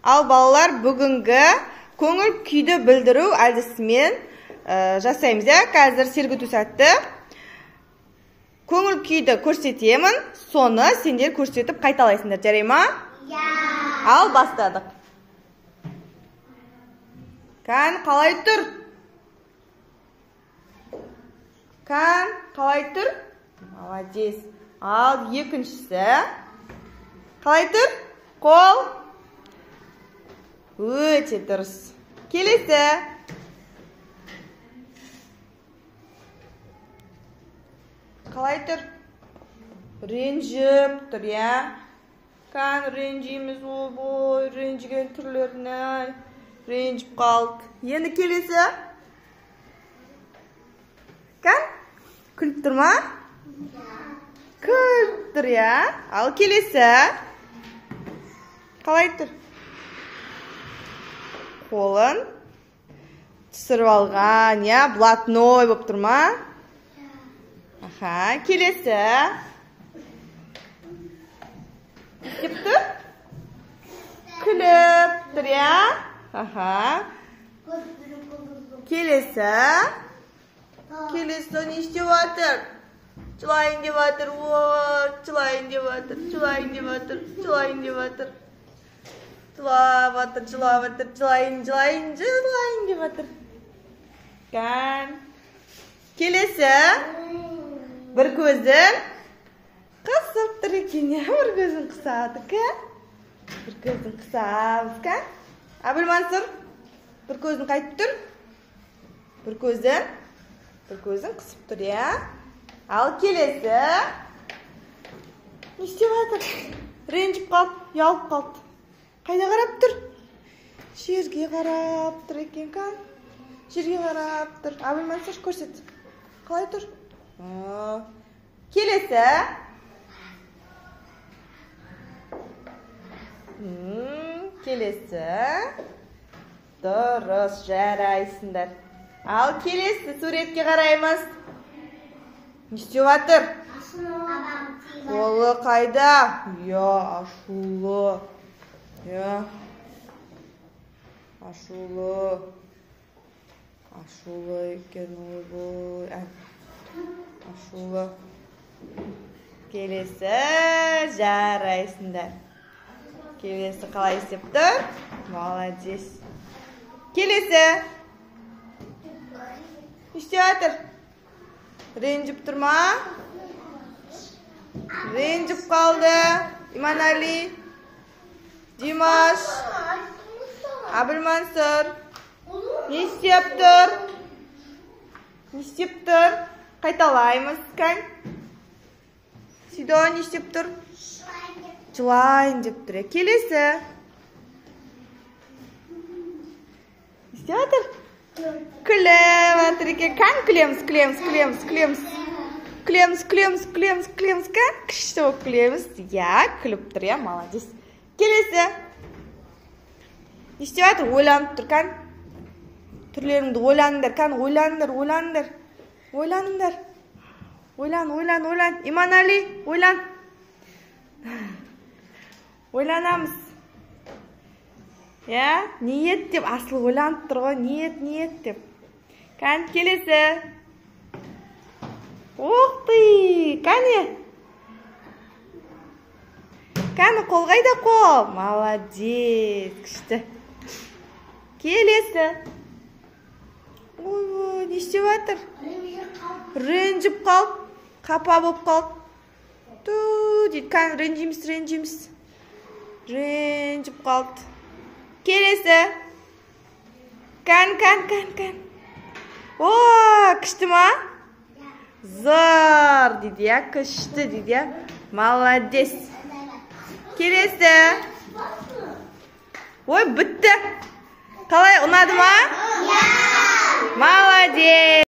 Ал балалар, бүгінгі көңіл күйді білдіру әдісімен жасаймыз. Қазір сергіту сәтті. Көңіл күйді көрсетемін, соны сендер көрсетіп қайталайсыңдар, жарай ма? Ал бастадық. Кән, қалай тұр? Кән, қалай тұр? Молодец. Ал екіншісі. Қалай тұр? Қол. Өте дұрыс. Келесі. Қалай тұр? Ренжіп тұр, я? Кән, ренжиміз, обой, ренжіген түрлеріне. Ренжіп қалды. Енді келесі. Кән, күліп тұр ма? Күліп тұр, я? Ал келесі. Қалай тұр? Қолын түсіріп алған, я? Блатной болып тұр ма? Аха, келесі. Істеп тұр? Күліп тұр, я? Аха. Келесі. Келесі не істеп жатыр? Жылайын деп жатыр. Жылайын деп жатыр. Жылайын деп жатыр. Жылайын деп жатыр. Жылап жатыр, жылап жатыр. Жылайын, жылайын, жылайын деп жатыр. Кән. Келесі. Бір көзін қысып тұр екен. Бір көзін қысады, кән. Бір көзін қысамыз, кән. Әбілмансұр, бір көзін қайтып тұр. Бір көзін қысып тұр, я? Ал келесі. Не істеп жатыр? Ренжіп қалды, ұялып қалды. Қайда қарап тұр? Жерге қарап тұр екен, кән. Жерге қарап тұр. Әбілмансұр, көрсет. Қалай тұр? Келесі. Келесі. Дұрыс, жарайсыңдар. Ал келесі суретке қараймыз. Не істеп жатыр? Қолы қайда? Ашулы. Ашулы. Ашулы екен, ойбой. Ашулы. Келесі, жарайсыңдар. Келесі қалай істеп тұр? Молодец. Келесі. Істеп жатыр? Ренжіп тұр ма? Ренжіп қалды. Иманали, Димаш, Әбілмансұр. Не істеп тұр? Не істеп тұр? Қайталаймыз, кән. Сидо, не істеп тұр? Жылайын деп тұр. Келесі. Істеп жатыр? Күліп жатыр екен. Кән, күлеміз, күлеміз, күлеміз, күлеміз. Күлеміз, күлеміз, күлеміз, күлеміз, кән. Күшті болып күлеміз. Я, күліп тұр, я, молодец. Келесі. Істеп жатыр? Ойланып тұр, кән. Түрлеріңді ойланыңдар, кән. Ойланыңдар, ойланыңдар. Ойланыңдар. Ойлан, ойлан, ойлан. Иманали, ойлан. Ойланамыз. Я, ниет деп, асыл ойланып тұр ғой. Ниет, ниет деп. Кән, келесі. Оқты, кәне. Кәні, қол қайда қол? Молодец, күшті. Келесі. Ой, не істеп жатыр? Ренжіп қалып, қапа болып қалып. Ту, дейді, кән, ренжиміз, ренжиміз. Ренжіп қалды. Келесі. Кән, кән, кән, кән. О, күшті ма? Зор, дейді, я, күшті, дейді, я. Молодец. Келесі. Ой, бітті. Қалай, ұнады ма? Молодец.